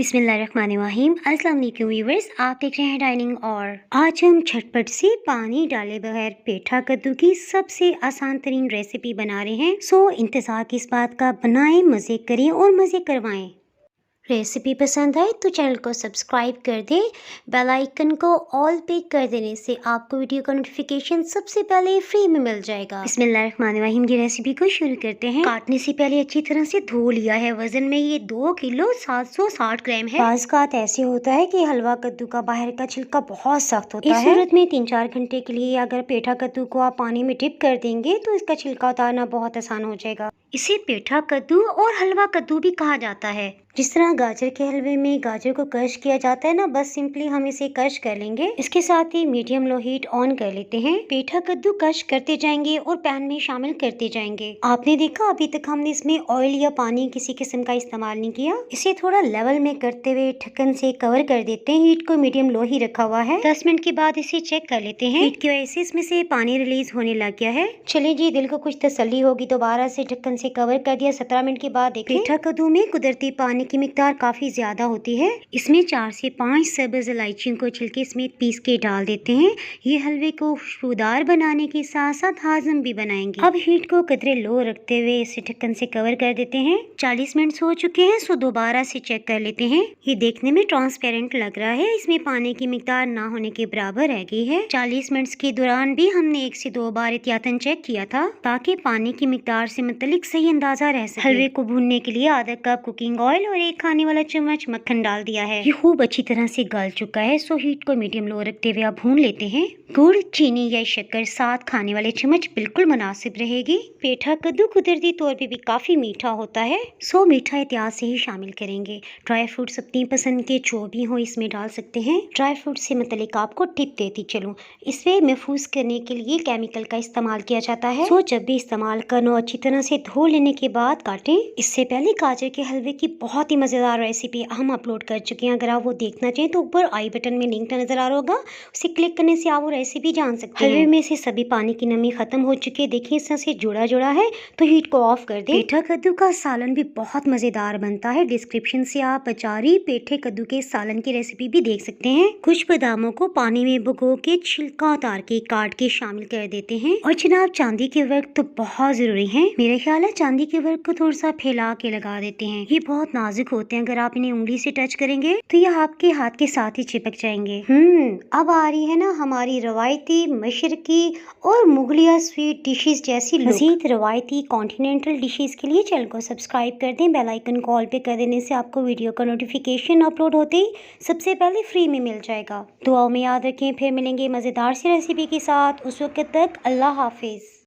बिस्मिल्लाहिर्रहमानिर्रहीम। अस्सलाम वालेकुम व्यूअर्स, आप देख रहे हैं डाइनिंग। और आज हम झटपट से पानी डाले बगैर पेठा कद्दू की सबसे आसान तरीन रेसिपी बना रहे हैं। सो इंतज़ार किस बात का, बनाएं, मज़े करें और मज़े करवाएं। रेसिपी पसंद आए तो चैनल को सब्सक्राइब कर दें। बेल आइकन को ऑल पे कर देने से आपको वीडियो का नोटिफिकेशन सबसे पहले फ्री में मिल जाएगा। बिस्मिल्लाहिर्रहमानिर्रहीम की रेसिपी को शुरू करते हैं। काटने से पहले अच्छी तरह से धो लिया है। वजन में ये 2 किलो 760 ग्राम है। बाज़ कात ऐसे होता है कि हलवा कद्दू का बाहर का छिलका बहुत सख्त होता है। इस सूरत में 3-4 घंटे के लिए अगर पेठा कद्दू को आप पानी में डिप कर देंगे तो इसका छिलका उतारना बहुत आसान हो जाएगा। इसे पेठा कद्दू और हलवा कद्दू भी कहा जाता है। जिस तरह गाजर के हलवे में गाजर को क्रश किया जाता है ना, बस सिंपली हम इसे क्रश कर लेंगे। इसके साथ ही मीडियम लो हीट ऑन कर लेते हैं। पेठा कद्दू क्रश करते जाएंगे और पैन में शामिल करते जाएंगे। आपने देखा अभी तक हमने इसमें ऑयल या पानी किसी किस्म का इस्तेमाल नहीं किया। इसे थोड़ा लेवल में करते हुए ढक्कन से कवर कर देते हैं। हीट को मीडियम लो ही रखा हुआ है। 10 मिनट के बाद इसे चेक कर लेते हैं। हीट की वजह से इसमें से पानी रिलीज होने लग गया है। चलिए जी, दिल को कुछ तसल्ली होगी। दोबारा से ढक्कन से कवर कर दिया। 17 मिनट के बाद देखें, पेठा कद्दू में कुदरती पानी की मिकदार काफी ज्यादा होती है। इसमें 4 से 5 सब्ज इलायचियों को छिलके समेत पीस के डाल देते हैं। ये हलवे को खुशबूदार बनाने के साथ साथ हाजम भी बनाएंगे। अब हीट को कदरे लो रखते हुए इसे ढक्कन से कवर कर देते हैं। 40 मिनट हो चुके हैं, सो दोबारा से चेक कर लेते हैं। ये देखने में ट्रांसपेरेंट लग रहा है। इसमें पानी की मिकदार ना होने के बराबर रह गई है। 40 मिनट के दौरान भी हमने 1 से 2 बार एहतियातन चेक किया था ताकि पानी की मिकदार से मुतल्लिक सही अंदाजा रह सके। हलवे को भूनने के लिए आधा कप कुकिंग ऑयल और 1 खाने वाला चम्मच मक्खन डाल दिया है। ये खूब अच्छी तरह से गल चुका है। सो हीट को मीडियम लो रखते हुए आप भून लेते हैं। गुड़, चीनी या शक्कर 7 खाने वाले चम्मच बिल्कुल मुनासिब रहेगी। पेठा कद्दू कुदरती तौर पे भी काफी मीठा होता है। सो मीठा एहतियात से ही शामिल करेंगे। ड्राई फ्रूट्स अपनी पसंद के जो भी हो इसमें डाल सकते हैं। ड्राई फ्रूट से मुतल्लिक आपको टिप देती चलूं, इसे महफूज करने के लिए केमिकल का इस्तेमाल किया जाता है। सो जब भी इस्तेमाल करना अच्छी तरह से धो लेने के बाद काटें। इससे पहले गाजर के हलवे की बहुत ही मजेदार रेसिपी हम अपलोड कर चुके हैं। अगर आप वो देखना चाहें तो ऊपर आई बटन में लिंक नजर आ रहा होगा, उसे क्लिक करने से आप वो रेसिपी जान सकते हैं। हलवे में से सभी पानी की नमी खत्म हो चुकी है। देखिए इस तरह से जुड़ा जुड़ा है, तो हीट को ऑफ कर दें। पेठा कद्दू का सालन भी बहुत मजेदार बनता है। डिस्क्रिप्शन से आप अचारी पेठे कद्दू के सालन की रेसिपी भी देख सकते हैं। कुछ बादामों को पानी में भिगो के छिलका उतार के काट के शामिल कर देते हैं। और जनाब चांदी के वर्क तो बहुत जरूरी है। मेरा ख्याल है चांदी के वर्क को थोड़ा सा फैला के लगा देते हैं। ये बहुत नाजुक होते हैं। अगर आप इन्हें उंगली से टच करेंगे तो ये आपके हाथ के साथ ही चिपक जाएंगे। अब आ रही है ना हमारी रवायती मशरकी और मुगलिया स्वीट डिशेस जैसी मज़ीद रवायती कॉन्टिनेंटल डिशेस के लिए चैनल को सब्सक्राइब कर दें। बेल आइकन को ऑल पे कर देने से आपको वीडियो का नोटिफिकेशन अपलोड होते ही सबसे पहले फ्री में मिल जाएगा। दुआओं में याद रखें, फिर मिलेंगे मज़ेदार सी रेसिपी के साथ। उस वक्त तक अल्लाह हाफिज।